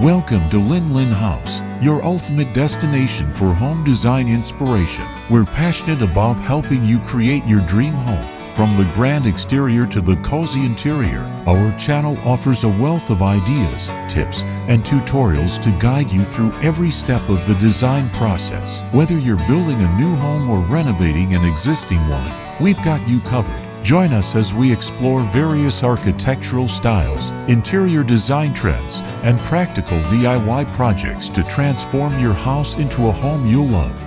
Welcome to Linh House, your ultimate destination for home design inspiration. We're passionate about helping you create your dream home. From the grand exterior to the cozy interior, our channel offers a wealth of ideas, tips, and tutorials to guide you through every step of the design process. Whether you're building a new home or renovating an existing one, we've got you covered. Join us as we explore various architectural styles, interior design trends, and practical DIY projects to transform your house into a home you'll love.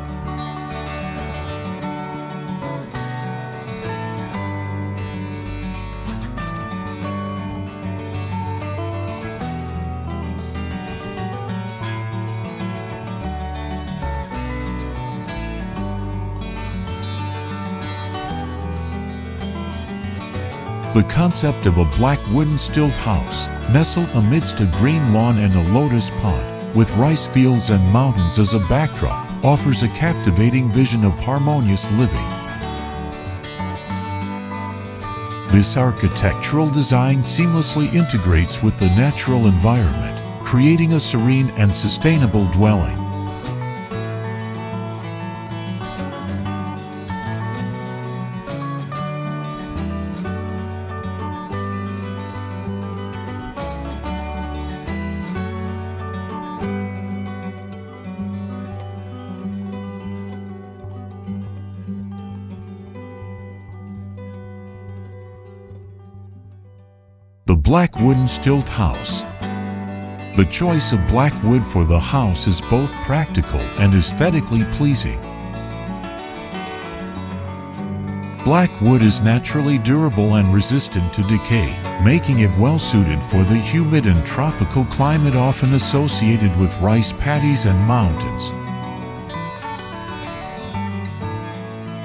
The concept of a black wooden stilt house, nestled amidst a green lawn and a lotus pond, with rice fields and mountains as a backdrop, offers a captivating vision of harmonious living. This architectural design seamlessly integrates with the natural environment, creating a serene and sustainable dwelling. The black wooden stilt house. The choice of black wood for the house is both practical and aesthetically pleasing. Black wood is naturally durable and resistant to decay, making it well suited for the humid and tropical climate often associated with rice paddies and mountains.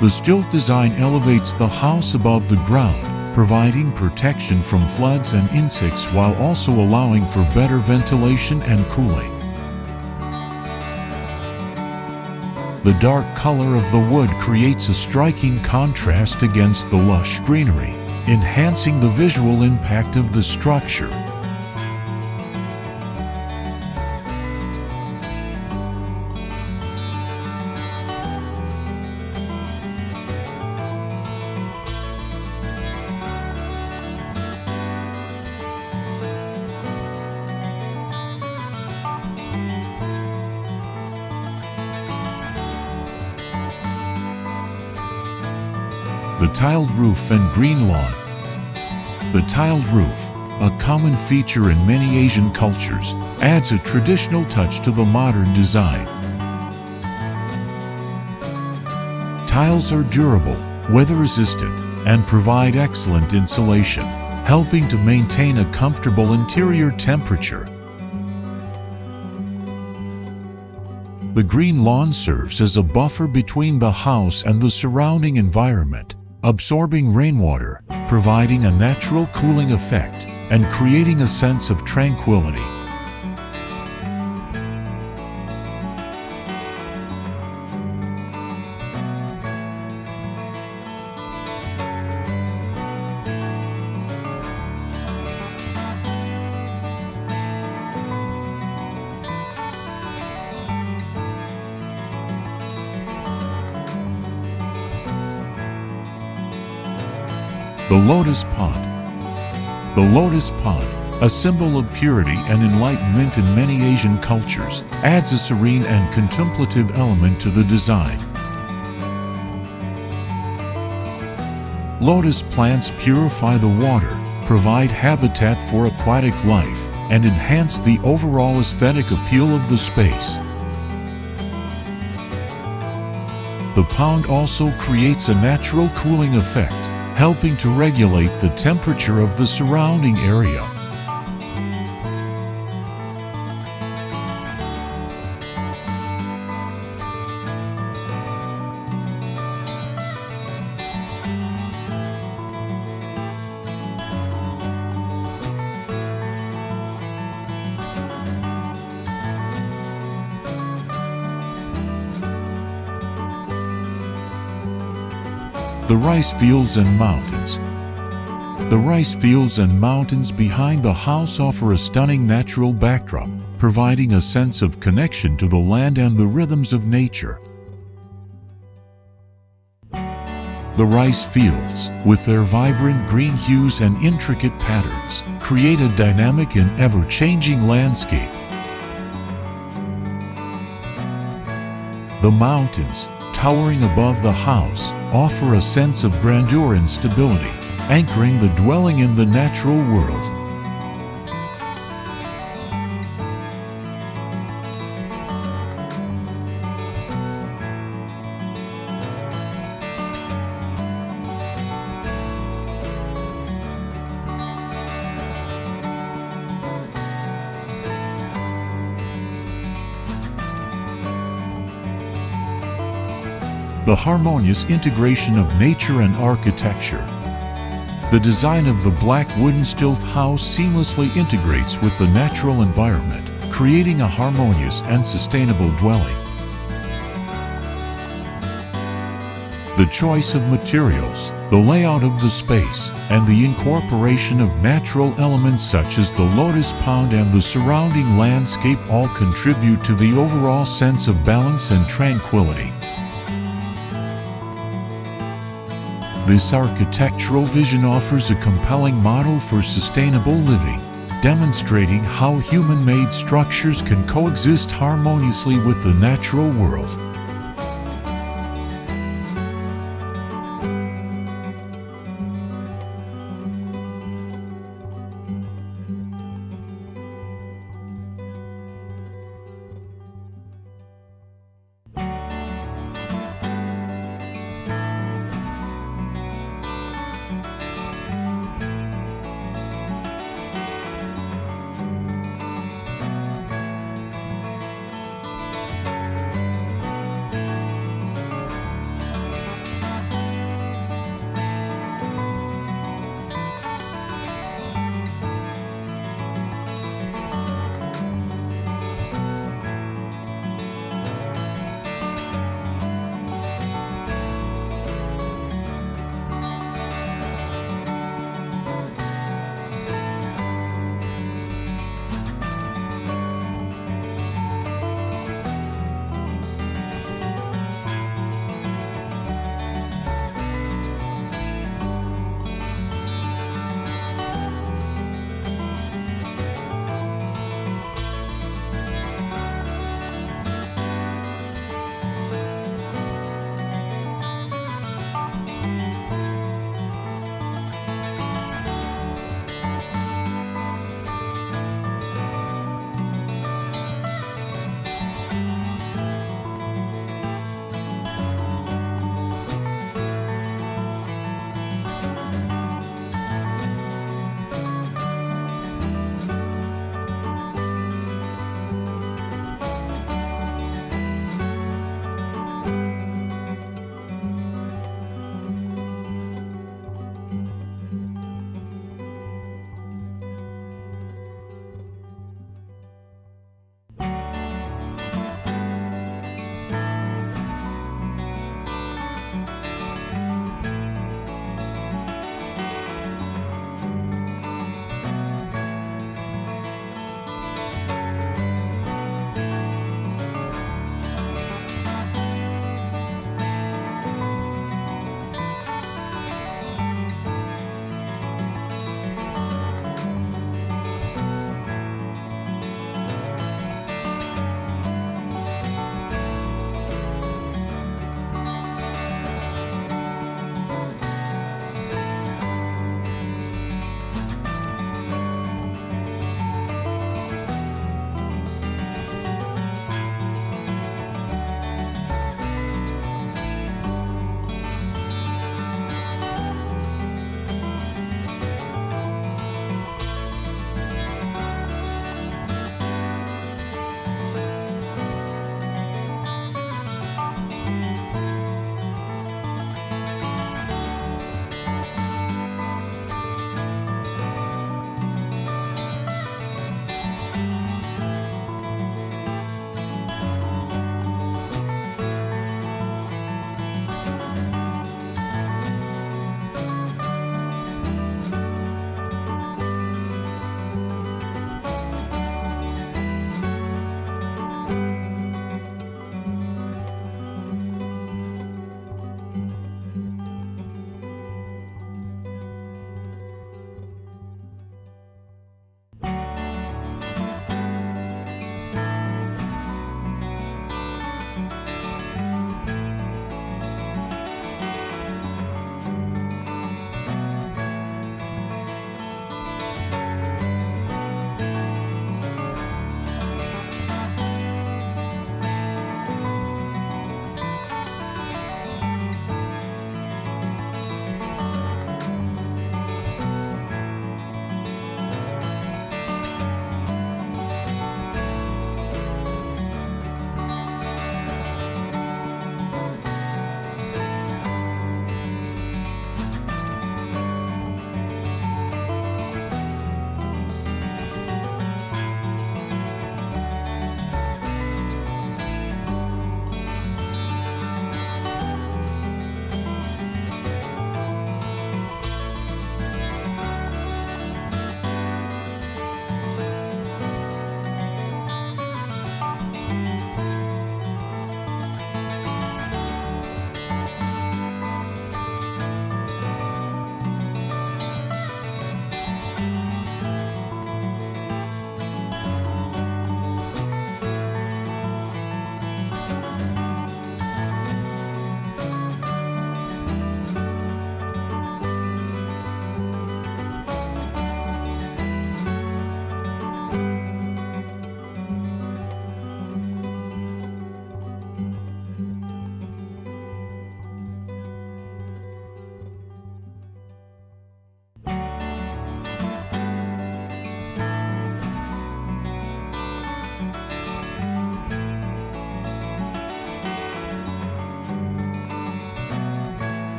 The stilt design elevates the house above the ground, providing protection from floods and insects while also allowing for better ventilation and cooling. The dark color of the wood creates a striking contrast against the lush greenery, enhancing the visual impact of the structure. The tiled roof and green lawn. The tiled roof, a common feature in many Asian cultures, adds a traditional touch to the modern design. Tiles are durable, weather-resistant, and provide excellent insulation, helping to maintain a comfortable interior temperature. The green lawn serves as a buffer between the house and the surrounding environment, absorbing rainwater, providing a natural cooling effect, and creating a sense of tranquility. The lotus pond. The lotus pond, a symbol of purity and enlightenment in many Asian cultures, adds a serene and contemplative element to the design. Lotus plants purify the water, provide habitat for aquatic life, and enhance the overall aesthetic appeal of the space. The pond also creates a natural cooling effect, helping to regulate the temperature of the surrounding area. The rice fields and mountains. The rice fields and mountains behind the house offer a stunning natural backdrop, providing a sense of connection to the land and the rhythms of nature. The rice fields, with their vibrant green hues and intricate patterns, create a dynamic and ever-changing landscape. The mountains, towering above the house, offer a sense of grandeur and stability, anchoring the dwelling in the natural world. The harmonious integration of nature and architecture. The design of the black wooden stilt house seamlessly integrates with the natural environment, creating a harmonious and sustainable dwelling. The choice of materials, the layout of the space, and the incorporation of natural elements such as the lotus pond and the surrounding landscape all contribute to the overall sense of balance and tranquility. This architectural vision offers a compelling model for sustainable living, demonstrating how human-made structures can coexist harmoniously with the natural world.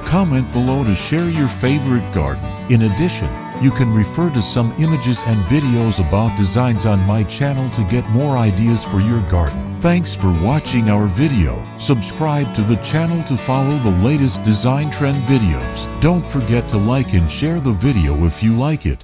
Comment below to share your favorite garden. In addition, you can refer to some images and videos about designs on my channel to get more ideas for your garden. Thanks for watching our video. Subscribe to the channel to follow the latest design trend videos. Don't forget to like and share the video if you like it.